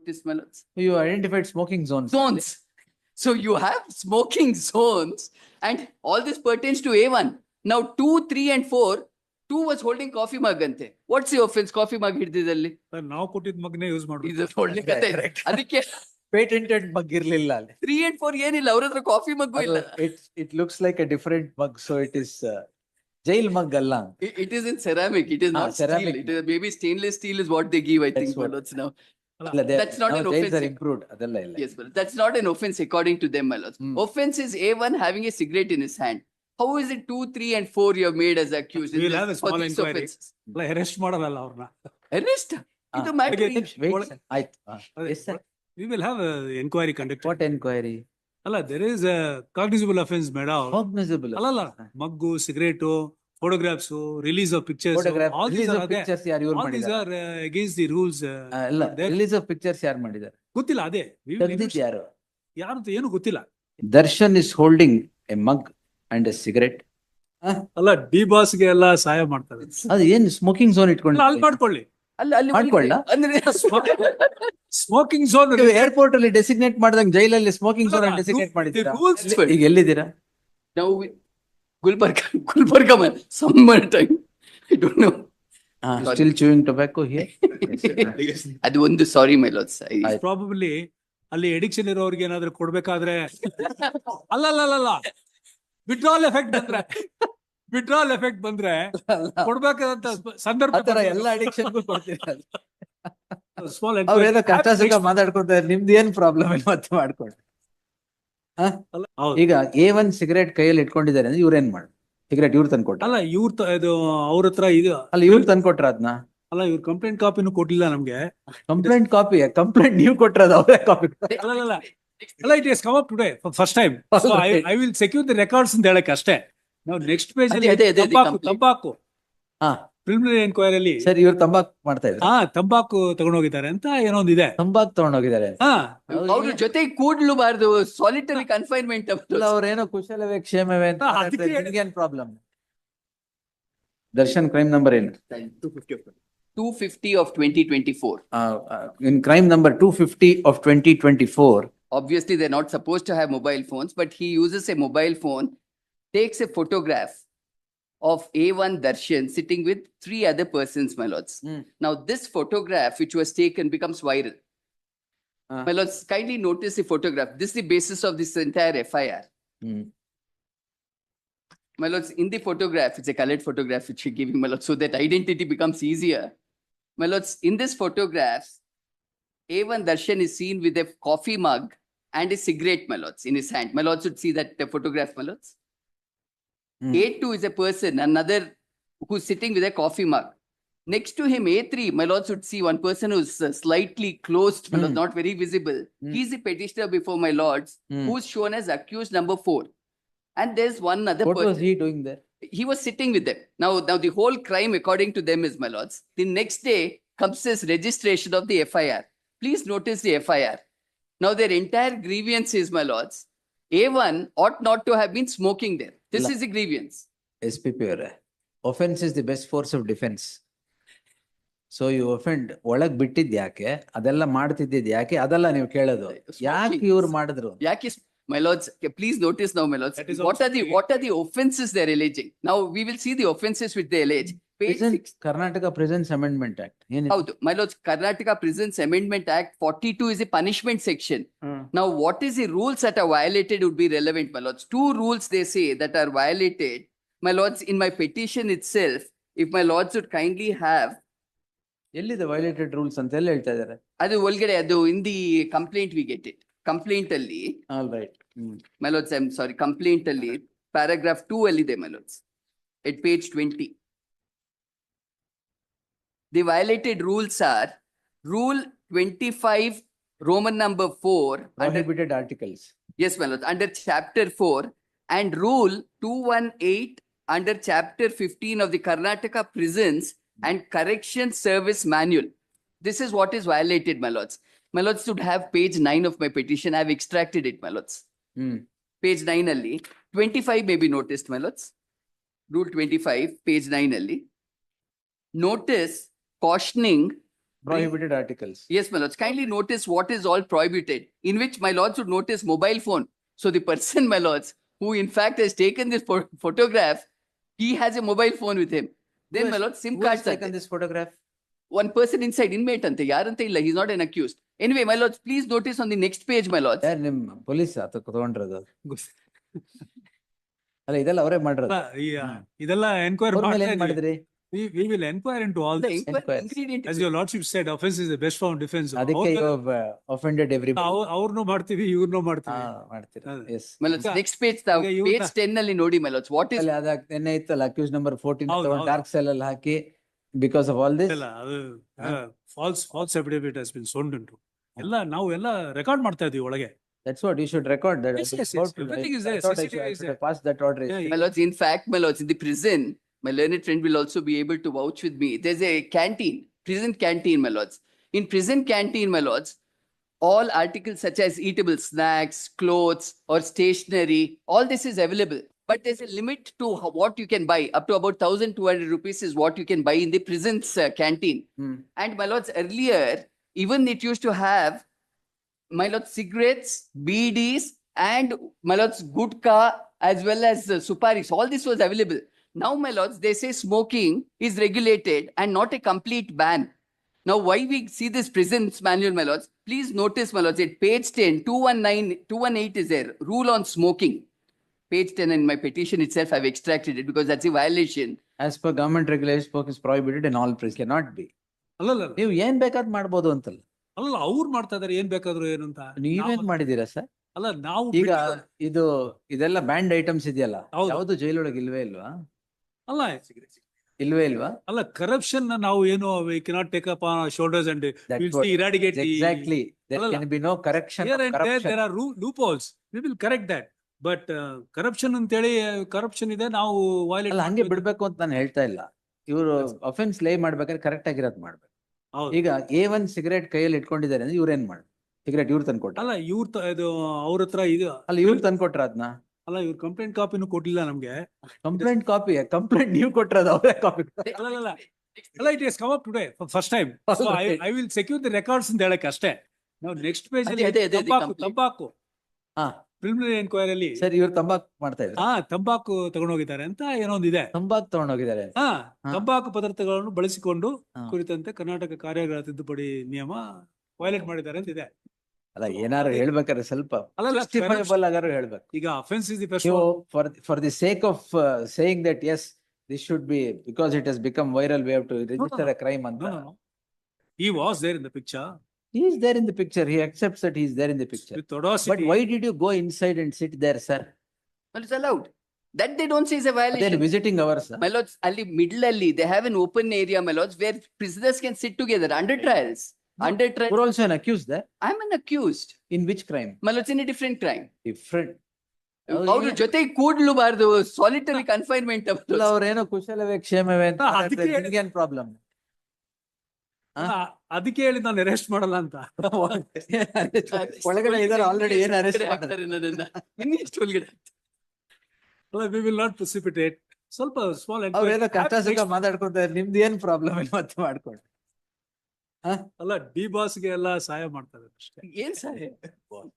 noticed, my lords? You identified smoking zones. Zones. So you have smoking zones and all this pertains to A1. Now 2, 3 and 4, 2 was holding coffee mug ante. What's the offense? Coffee mug ಹಿಡಿದಿದ್ದಲ್ಲಿ. ನಾವು ಕೊಟ್ಟಿದ್ ಮಗನೇ use ಮಾಡ್ಬೇಕು. ಇದು ಒಳ್ಳೆ ಕತೆ. Correct. ಅದಕ್ಕೆ Patented mug ಇರ್ಲಿಲ್ಲ ಅಲ್ಲಿ. 3 and 4 ಏನಿಲ್ಲ, ಅವ್ರ ಹತ್ರ ಕಾಫಿ ಮಗ್ಗು ಇಲ್ಲ. It looks like a different mug, so it is jail mug ಅಲ್ಲ. It is in ceramic. It is not ceramic. steel. It is maybe stainless steel is what they give, I That's think, my what- lords now. ಅಲ್ಲ, That's not now an jails offense. are improved. ಅದೆಲ್ಲ ಇಲ್ಲ. Yes, but that's not an offense according to them, my lords. Offense is A1 having a cigarette in his hand. How is it 2, 3 and 4 you have made as accused in We'll this, have a for small these inquiry. offenses? ಅಲ್ಲ arrest ಮಾಡಲ್ಲ ಅವ್ರನ್ನ. Arrest? ಇದು matter Okay. is- Wait, ಒಳಗೆ- sir. ಆಯ್ತು. Yes, sir. We will have an inquiry conducted. What enquiry? ಅಲ್ಲ, there is a cognizable offense made out. Cognizable. ಅಲ್ಲಲ್ಲ, ಮಗ್ಗು, cigarette, photographs, release of pictures. Photograph, all these release are of there. pictures ಯಾರು ಇವ್ರು All these ಮಾಡಿದ್ದಾರೆ? are against the rules. ಇಲ್ಲ, there. release of pictures ಯಾರು ಮಾಡಿದ್ದಾರೆ? ಗೊತ್ತಿಲ್ಲ ಅದೇ. We will ತೆಗ್ದಿದ್ದು ಯಾರು? ಯಾರು ಅಂತ ಏನು ಗೊತ್ತಿಲ್ಲ. Darshan is holding a mug and a cigarette. ಅಲ್ಲ, ಡಿ ಬಾಸ್ ಗೆ ಎಲ್ಲ ಸಹಾಯ ಮಾಡ್ತಾರೆ. ಅದು ಏನ್ ಸ್ಮೋಕಿಂಗ್ ಝೋನ್ ಅಲ್ಲ, ಅಲ್ಲಿ ಇಟ್ಕೊಂಡು ಮಾಡ್ಕೊಳ್ಳಿ. ಅಲ್ಲಿ ಮಾಡ್ಕೊಳ್ಳ? ಅಂದ್ರೆ ಸ್ಮೋಕಿಂಗ್ ಝೋನ್. ಏರ್ಪೋರ್ಟ್ ಅಲ್ಲಿ ಡೆಸಿಗ್ನೇಟ್ ಮಾಡಿದಂಗ್ ಜೈಲಲ್ಲಿ ಸ್ಮೋಕಿಂಗ್ ಝೋನ್ ಡೆಸಿಗ್ನೇಟ್ ಮಾಡಿದ್ದೀರಾ? ಈಗ ಎಲ್ಲಿದ್ದೀರಾ? ನಾವು Gulbarga summer time, I don't know. Still chewing tobacco here? ಅದು ಒಂದು ಸಾರಿ ಮೈ ಲಾರ್ಡ್ಸ್. ಪ್ರಾಬಬ್ಲಿ ಅಲ್ಲಿ ಎಡಿಕ್ಷನ್ ಇರೋರಿಗೆ ಏನಾದ್ರು ಕೊಡ್ಬೇಕಾದ್ರೆ ಅಲ್ಲ ವಿಡ್ರಾಲ್ ಎಫೆಕ್ಟ್ ಬಂದ್ರೆ ಕೊಡ್ಬೇಕಾದಂತ ಸಂದರ್ಭ ಆತರ ಎಲ್ಲ ಅಡಿಕ್ಷನ್ಗೂ ಕೊಡ್ತೀರಾ? ಸ್ಮಾಲ್ ಅವ್ರೇನೋ ಕಷ್ಟ ಸುಖ ಮಾತಾಡ್ಕೊತಾರೆ, ನಿಮ್ದು ಏನ್ ಪ್ರಾಬ್ಲಮ್ ಇಲ್ಲ ಮತ್ತೆ ಮಾಡ್ಕೊಡ್ರಿ. ಈಗ A1 ಸಿಗರೇಟ್ ಕೈಯಲ್ಲಿ ಇಟ್ಕೊಂಡಿದ್ದಾರೆ ಅಂದ್ರೆ ಇವ್ರೇನ್ ಮಾಡಿ ಸಿಗರೇಟ್ ಇವ್ರು ತಂದ್ಕೊಟ್ಟ? ಅಲ್ಲ, ಇದು ಅವ್ರ ಹತ್ರ ಇದು ಅಲ್ಲ, ಇವ್ರು ತಂದ್ಕೊಟ್ರ ಅದನ್ನ? ಅಲ್ಲ, ಇವ್ರ ಕಂಪ್ಲೇಂಟ್ ಕಾಪಿನೂ ಕೊಟ್ಟಿಲ್ಲ ನಮ್ಗೆ. Complaint copy? ಕಂಪ್ಲೇಂಟ್ ನೀವು ಕೊಟ್ರದ ಅವರೇ ಕಾಪಿ? ಅಲ್ಲ, it is come up today first time. I will secure the records ಅಂತ ಹೇಳಕ್ ಅಷ್ಟೇ. ನಾವು ನೆಕ್ಸ್ಟ್ ಪೇಜ್ ಅಲ್ಲಿ ಅದೇ ತಂಬಾಕು ಹಾ ಪ್ರಿಲಿಮಿನರಿ ಎನ್ಕ್ವೈರಿಯಲ್ಲಿ ಸರ್, ಇವ್ರು ತಂಬಾಕು ಮಾಡ್ತಾ ಇದ್ರು. ತಂಬಾಕು ತಗೊಂಡೋಗಿದ್ದಾರೆ ಅಂತ ಏನೋ ಒಂದಿದೆ. ತಂಬಾಕು ತಗೊಂಡೋಗಿದ್ದಾರೆ. ಅವ್ರ ಜೊತೆ ಕೂಡ್ಲುಬಾರ್ದು, ಸಾಲಿಟರಿ ಕನ್ಫೈನ್ಮೆಂಟ್. ಅವ್ರೇನೋ ಕುಶಲವೇ ಕ್ಷೇಮವೇ ಅಂತ ಅದಕ್ಕೆ ಏನ್ ಪ್ರಾಬ್ಲಮ್? ದರ್ಶನ್ ಕ್ರೈಮ್ ನಂಬರ್ ಏನು? 250 of 2024. In crime number 250 of 2024. Obviously, they're not supposed to have mobile phones, but he uses a mobile phone, takes a photograph of A1 Darshan sitting with 3 other persons, my lords. Now, this photograph, which was taken, becomes viral. My lords, kindly notice the photograph. This is the basis of this entire FIR. My lords, in the photograph, it's a colored photograph which you're giving, my lords, so that identity becomes easier. My lords, in this photograph, A1 Darshan is seen with a coffee mug and a cigarette, my lords, in his hand. My lords should see that photograph, my lords. A2 is a person, another who's sitting with a coffee mug. Next to him, A3, my lords should see one person who's slightly closed, my lords, not very visible. He's the petitioner before my lords, who's shown as accused number 4. And there's one other What person. was he doing there? He was sitting with them. Now the whole crime, according to them, is, my lords, the next day comes this registration of the FIR. Please notice the FIR. Now their entire grievance is, my lords, A1 ought not to have been smoking there. This is the grievance. SPP ಅವರೇ, offense is the best force of defense. So you offend, ಒಳಗ್ ಬಿಟ್ಟಿದ್ ಯಾಕೆ, ಅದೆಲ್ಲ ಮಾಡ್ತಿದ್ದಿದ್ ಯಾಕೆ, ಅದೆಲ್ಲ ನೀವು ಕೇಳೋದು. ಯಾಕೆ ಇವ್ರು ಮಾಡಿದ್ರು? Yaki, my lords, please notice now, my lords, That is what are the offenses they're alleging? Now we will see the offenses which they allege. Page 6. Karnataka prisons amendment act ಏನಿದೆ? Howdu, my lords, Karnataka Prisons Amendment Act 42 is a punishment section. Now, what is the rules that are violated would be relevant, my lords. 2 rules they say that are violated. My lords, in my petition itself, if my lords would kindly have, ಎಲ್ಲಿದೆ violated rules ಅಂತ ಎಲ್ಲ ಹೇಳ್ತಾ ಇದಾರೆ? ಅದು ಒಳಗಡೆ, ಅದು in the complaint we get it. Complaint ಅಲ್ಲಿ, all right. my lords, I'm sorry, complaint ಅಲ್ಲಿ paragraph 2 ಅಲ್ಲಿದೆ, my lords, at page 20. The violated rules are Rule 25, Roman number 4, under, Prohibited articles. yes, my lords, under chapter 4, and Rule 218 under chapter 15 of the Karnataka Prisons and Correction Service Manual. This is what is violated, my lords. My lords should have page 9 of my petition. I have extracted it, my lords. Page 9 alli 25 may be noticed, my lords. Rule 25, page 9 alli. Notice cautioning prohibited articles. Yes, my lords. Kindly notice what is all prohibited, in which my lords would notice mobile phone. So the person, my lords, who in fact has taken this photograph, he has a mobile phone with him. Then, Who my has- lord, SIM Who has cards. taken this photograph? One person inside, inmate ante, yarante illa, he's not an accused. Anyway, my lords, please notice on the next page, my lords. ಯಾರು ನಿಮ್ police ತಗೊಂಡ್ರದು? ಅಲ್ಲ ಇದೆಲ್ಲ ಅವರೇ ಮಾಡಿರೋದು. ಇದೆಲ್ಲ enquiry ಅವ್ರ ಮೇಲೆ ಏನ್ ಮಾಡಿದ್ರಿ? we will inquire into all The this. inquest Inquest. ingredient As is your lordship said, offense is the best form of defense. ಅದಕ್ಕೆ you have offended everybody. ಅವ್ರನ್ನೂ ಮಾಡ್ತೀವಿ ಇವ್ರನ್ನೂ ಹಾ ಮಾಡ್ತೀವಿ. ಮಾಡ್ತೀರಾ? ಹೌದು. Yes. my lords, ಈಗ- next page, ತಾವು ಈಗ ಇವ್ರನ್ನ- page 10 ಅಲ್ಲಿ ನೋಡಿ, my lords, what is ಅಲ್ಲಿ ಅದ ನೆನ್ನೆ ಇತ್ತಲ್ಲ ಅಕ್ಯೂಸ್ ನಂಬರ್ 14 ಹೌದು, ತಗೊಂಡು ಹೌದು. ಡಾರ್ಕ್ ಸೆಲ್ ಅಲ್ಲಿ ಹಾಕಿ ಬಿಕಾಸ್ ಆಫ್ ಆಲ್ ದಿಸ್. ಇಲ್ಲ ಅದು false affidavit has been sold ಉಂಟು. ಎಲ್ಲ ನಾವು ಎಲ್ಲ ರೆಕಾರ್ಡ್ ಮಾಡ್ತಾ ಇದೀವಿ ಒಳಗೆ. That's what you should record that. Yes, yes, yes. Everything is there. I thought I CCTV is should there. have passed that order. Yeah, my lords, in fact, my lords, in the prison, my learned friend will also be able to vouch with me. There's a canteen, prison canteen, my lords. In prison canteen, my lords, all articles such as eatable snacks, clothes, or stationery, all this is available. But there's a limit to what you can buy. Up to about 1,200 rupees is what you can buy in the prison's canteen. Hmm. And my lords, earlier, even it used to have, my lords, cigarettes, BDs, and my lords, gutka, as well as suparis. All this was available. Now, my lords, they say smoking is regulated and not a complete ban. Now, why we see this prison's manual, my lords? Please notice, my lords, at page 10, 218 is there, rule on smoking. Page 10 in my petition itself, I've extracted it because that's a violation. As per government regulations, smoking is prohibited in all prisons. Cannot be. ಅಲ್ಲಲ್ಲ ನೀವು ಏನ್ ಬೇಕಾದ್ ಮಾಡ್ಬೋದು ಅಂತಲ್ಲ. ಅಲ್ಲ ಅವ್ರು ಮಾಡ್ತಾ ಇದಾರೆ ಏನ್ ಬೇಕಾದ್ರು ಏನು ಅಂತ. ನೀವೇನ್ ಮಾಡಿದೀರಾ ಸರ್? ಅಲ್ಲ ನಾವು ಈಗ ಇದು ಇದೆಲ್ಲ ಬ್ಯಾಂಡ್ ಐಟಮ್ಸ್ ಇದೆಯಲ್ಲ, ಹೌದು. ಯಾವ್ದು ಜೈಲೊಳಗೆ ಇಲ್ವೇ ಇಲ್ವಾ? ಅಲ್ಲ ಇಲ್ವೇ ಇಲ್ವಾ? ಅಲ್ಲ ಕರಪ್ಷನ್ ನಾವು ಏನು we cannot take up on shoulders and That's what- ಇರಾಡಿಗೇಟ್ Exactly. There ಅಲ್ಲಲ್ಲ. can be no correction Here of and there, corruption. there are loopholes. We will correct that. But corruption ಅಂತೇಳಿ corruption ಇದೆ ನಾವು violate ಅಲ್ಲ ಹಂಗೆ ಮಾಡ್ತೀವಿ. ಬಿಡ್ಬೇಕು ಅಂತ ನಾನು ಹೇಳ್ತಾ ಇಲ್ಲ. ಇವರು ಅಫೆನ್ಸ್ ಲೇ ಮಾಡ್ಬೇಕಾದ್ರೆ ಕರೆಕ್ಟ್ ಆಗಿರೋದ್ ಮಾಡ್ಬೇಕು. ಹೌದು. ಈಗ A1 ಸಿಗರೇಟ್ ಕೈಯಲ್ಲಿ ಇಟ್ಕೊಂಡಿದ್ದಾರೆ ಅಂದ್ರೆ ಇವ್ರೇನ್ ಮಾಡಿ ಸಿಗರೇಟ್ ಇವ್ರು ತಂದ್ಕೊಟ್ಟ? ಅಲ್ಲ ಇದು ಅವ್ರ ಹತ್ರ ಇದು ಅಲ್ಲ ಇವ್ರು ತಂದ್ಕೊಟ್ರ ಅದನ್ನ? ಅಲ್ಲ ಇವ್ರ ಕಂಪ್ಲೇಂಟ್ ಕಾಪಿನೂ ಕೊಟ್ಟಿಲ್ಲ ನಮ್ಗೆ. ಕಂಪ್ಲೇಂಟ್ ಕಾಪಿ, ಕಂಪ್ಲೇಂಟ್ ನೀವು ಕೊಟ್ರದ ಅವರೇ ಕಾಪಿ? ಅಲ್ಲ ಅಲ್ಲ it is come up today first time. So I will secure the records ಅಂತ ಹೇಳಕ್ ಅಷ್ಟೇ. ನಾವು ನೆಕ್ಸ್ಟ್ ಪೇಜ್ ಅಲ್ಲಿ ಅದೇ, complaint. ತಂಬಾಕು ಹಾ ಪ್ರಿಲಿಮಿನರಿ ಎನ್ಕ್ವೈರಿ ಸರ್, ಇವ್ರು ತಂಬಾಕು ಮಾಡ್ತಾ ಇದ್ರು. ತಂಬಾಕು ತಗೊಂಡೋಗಿದ್ದಾರೆ ಅಂತ ಏನೊಂದಿದೆ. ತಂಬಾಕು ತಗೊಂಡೋಗಿದ್ದಾರೆ. ಹಾ ಹಾ. ತಂಬಾಕು ಪದಾರ್ಥಗಳನ್ನು ಬಳಸಿಕೊಂಡು ಹಾ. ಕುರಿತಂತೆ ಕರ್ನಾಟಕ ಕಾರ್ಯಾಗಾರ ತಿದ್ದುಪಡಿ ನಿಯಮ ವೈಲೇಟ್ ಮಾಡಿದ್ದಾರೆ ಅಂತ ಇದೆ. ಅಲ್ಲ ಏನಾರು ಹೇಳ್ಬೇಕಾದ್ರೆ ಸ್ವಲ್ಪ ಅಲ್ಲಲ್ಲ, justifiable ಆಗಾರು ಹೇಳ್ಬೇಕು. ಈಗ ಅಫೆನ್ಸ್ ಇಸ್ ದಿ ಫಸ್ಟ್ ನೀವು for the sake of saying that yes, this should be because it has become viral, we have to register a crime ಅಂತ. No. He was there in the picture He is there in the picture. He accepts that he is there in the picture. with audacity. But why did you go inside and sit there, sir? Well, it's allowed. That they don't say is a They are violation. visiting hours. My lords, ali middle alli, they have an open area, my lords, where prisoners can sit together under trials. Under You trial, are also an accused there. I'm an accused. In which crime? My lords, in a different crime. Different. ಅವ್ರ ಜೊತೆ ಕೂಡ್ಲುಬಾರ್ದು, solitary confinement. ಅಲ್ಲ ಅವ್ರೇನೋ ಕುಶಲವೇ ಕ್ಷೇಮವೇ ಅಂತ ಅದಕ್ಕೆ ನಿಮ್ಗೇನ್ problem? ಅದಕ್ಕೆ ಹೇಳಿ ನಾನು ಅರೆಸ್ಟ್ ಮಾಡಲ್ಲ ಅಂತ. ಒಳಗಡೆ ಇದಾರೆ ಆಲ್ರೆಡಿ, ಏನ್ ಅರೆಸ್ಟ್ ಮಾಡ್ತಾರೆ? ಇನ್ನೆಷ್ಟು ಒಳಗಡೆ ಅಲ್ಲ ವಿ ವಿಲ್ ನಾಟ್ ಪ್ರೆಸಿಪಿಟೇಟ್. ಸ್ವಲ್ಪ ಸ್ಮಾಲ್ ಅವ್ರೇನೋ ಕಷ್ಟ ಸುಖ ಮಾತಾಡ್ಕೊಂತಾರೆ, ನಿಮ್ದು ಏನ್ ಪ್ರಾಬ್ಲಮ್ ಇಲ್ಲ ಮತ್ತೆ ಮಾಡ್ಕೊಂಡು. ಅಲ್ಲ ಡಿ ಬಾಸ್ಗೆ ಎಲ್ಲ ಸಹಾಯ ಮಾಡ್ತಾರೆ ಅಷ್ಟೇ. ಏನ್ ಸರ್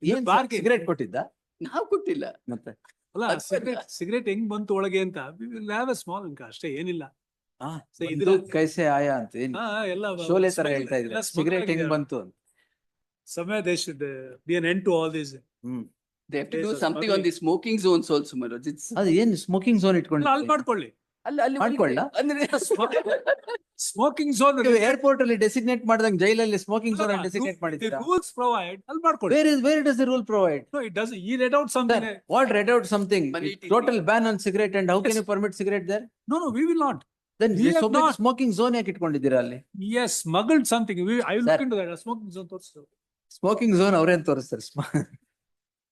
ಏನ್ ಬಾರ್ಗೆ- ಸಿಗರೇಟ್ ಕೊಟ್ಟಿದ್ದ ನಾವು ಕೊಟ್ಟಿಲ್ಲ. ಮತ್ತೆ? ಅಲ್ಲ ಅದ್ಭುತ. ಸಿಗರೇಟ್ ಹೆಂಗ್ ಬಂತು ಒಳಗೆ ಅಂತ we will have A small ಅಂಕ ಅಷ್ಟೇ, ಏನಿಲ್ಲ. So ಬಂದೂಕ್ ಇದ್ರ- ಕೈಸೆ ಆಯಾ ಅಂತ ಏನ್ ಎಲ್ಲ ಶೋಲೆ ತರ ಹೇಳ್ತಾ ಎಲ್ಲ ಇದ್ರೆ smuggle ಸಿಗರೇಟ್ ಹೆಂಗ್ ಆಗಿದ್ದಾರೆ. ಬಂತು ಅಂತ. Somewhere they should be an end to all this. Hmm They have to do Yes, sir. something on the smoking zones also, my lords. It's ಅದು ಏನ್ ಸ್ಮೋಕಿಂಗ್ ಝೋನ್ ಅಲ್ಲಿ ಇಟ್ಕೊಂಡು ಮಾಡ್ಕೊಳ್ಳಿ. ಅಲ್ಲಿ ಮಾಡ್ಕೊಳ್ಳ? ಅಂದ್ರೆ ಸ್ಮೋಕಿಂಗ್ ಝೋನ್ ಏರ್ಪೋರ್ಟ್ ಅಲ್ಲಿ ಡೆಸಿಗ್ನೇಟ್ ಮಾಡ್ದಂಗ್ ಜೈಲಲ್ಲಿ smoking zone designate ಮಾಡಿದ್ದೀರಾ? ರೂಲ್ಸ್ ಪ್ರೊವೈಡ್ ಅಲ್ಲಿ ಮಾಡ್ಕೊಳ್ಳಿ. Where does the rule provide? No, it doesn't. He read out something. Sir, what read out something? But it is- Total ban on cigarette and how can Yes. you permit cigarette there? No, we will not. Then We have not. Smoking zone ಯಾಕೆ ಇಟ್ಕೊಂಡಿದ್ದೀರಾ ಅಲ್ಲಿ? Yes, smuggled something. I will Sir. look into that. Smoking zone ತೋರಿಸ್ತು. Smoking zone ಅವ್ರೇನ್ ತೋರಿಸ್ತಾರೆ?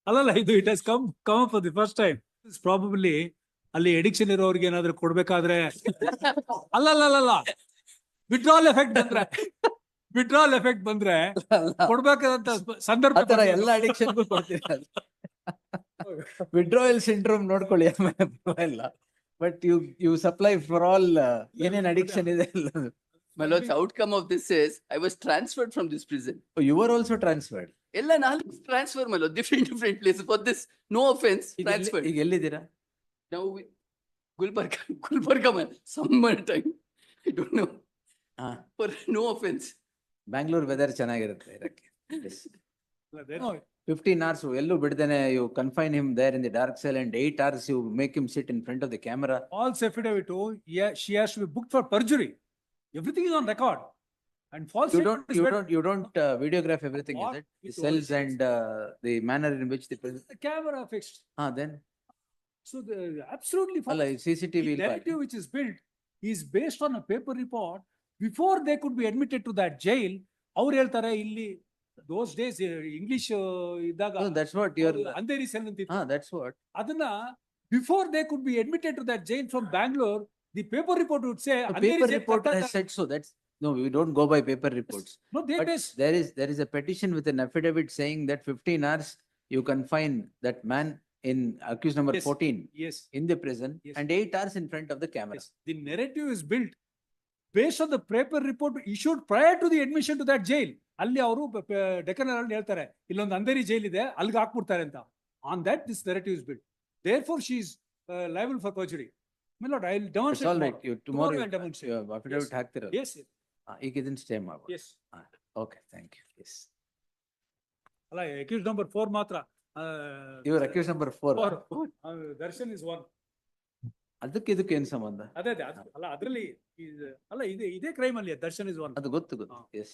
ಅಲ್ಲಲ್ಲ ಇದು it has come up for the first time. Probably ಅಲ್ಲಿ addiction ಇರೋರಿಗೆ ಏನಾದ್ರು ಕೊಡ್ಬೇಕಾದ್ರೆ ಅಲ್ಲಲ್ಲ ವಿಡ್ರಾಲ್ ಎಫೆಕ್ಟ್ ಬಂದ್ರೆ ಕೊಡ್ಬೇಕಾದಂತ ಸಂದರ್ಭ ಆತರ ಎಲ್ಲ ಅಡಿಕ್ಷನ್ಗೂ ಕೊಡ್ತೀರಾ? ವಿಡ್ರಾಯಲ್ ಸಿಂಡ್ರೋಮ್ ನೋಡ್ಕೊಳ್ಳಿ ಆಮೇಲೆ ಇಲ್ಲ. But you supply for all ಏನೇನ್ ಅಡಿಕ್ಷನ್ ಇದೆ ಎಲ್ಲ. My lords, outcome of this is I was transferred from this prison. Oh, you were also transferred. ಎಲ್ಲ ನಾಲ್ಕು transfer my lord, different places for this, no offense, transferred. ಈಗ ಎಲ್ಲಿದ್ದೀರಾ? Now Gulbarga man, summer time, I don't know, ಹಾ, for no offense. Bangalore weather ಚೆನ್ನಾಗಿರುತ್ತೆ ಇರಕ್ಕೆ. Yes. No, 15 hours ಎಲ್ಲೂ ಬಿಡ್ದೇನೆ you confine him there in the dark cell and 8 hours you make him sit in front of the camera. false affidavit, yeah, she has to be booked for perjury. Everything is on record. And false You statement is better. you don't videograph everything, is What? it? The It cells was- and the manner in which the prison. The camera fixed. Then So the absolutely false. ಅಲ್ಲ CCTV The narrative which is built is based on a paper report. Before they could be admitted to that jail, ಅವ್ರು ಹೇಳ್ತಾರೆ ಇಲ್ಲಿ those days English ಇದ್ದಾಗ No, that's what you're. Andheri cell ಅಂತಿತ್ತು. That's what. ಅದನ್ನ before they could be admitted to that jail from Bangalore, the paper report would say The Andheri paper jail report ಕಟ್ಟಡ- has said so. That's no, we don't go by paper reports. No, they But base. there is a petition with an affidavit saying that 15 hours you confine that man in accused number Yes. 14 Yes, in the prison Yes. and 8 hours in front of the camera. yes. The narrative is built based on the paper report issued prior to the admission to that jail. ಅಲ್ಲಿ ಅವರು ಡೆಕ್ಕನ್ ಅಲ್ಲಿ ಹೇಳ್ತಾರೆ ಇಲ್ಲೊಂದು Andheri jail ಇದೆ ಅಲ್ಲಿಗೆ ಹಾಕ್ಬಿಡ್ತಾರೆ ಅಂತ. On that this narrative is built. Therefore she is liable for perjury. My lord, I will It's demonstrate. all right. You tomorrow I'll demonstrate. you affidavit ಹಾಕ್ತಿರಲ್ಲ. Yes, yes, ಈಗ ಇದನ್ನ ಸ್ಟೇ ಮಾಡ್ಬೋದು. yes. Okay, thank you. Yes. ಅಲ್ಲ accused number 4 ಮಾತ್ರ. Your accused number 4. Darshan is one. ಅದಕ್ಕೆ ಇದಕ್ಕೆ ಏನ್ ಸಂಬಂಧ? ಅದೇ ಅಲ್ಲ ಅದ್ರಲ್ಲಿ ಅಲ್ಲ ಇದೇ ಕ್ರೈಮ್ ಅಲ್ಲಿ ದರ್ಶನ್ is one. ಅದು ಗೊತ್ತು. ಹಾ. Yes.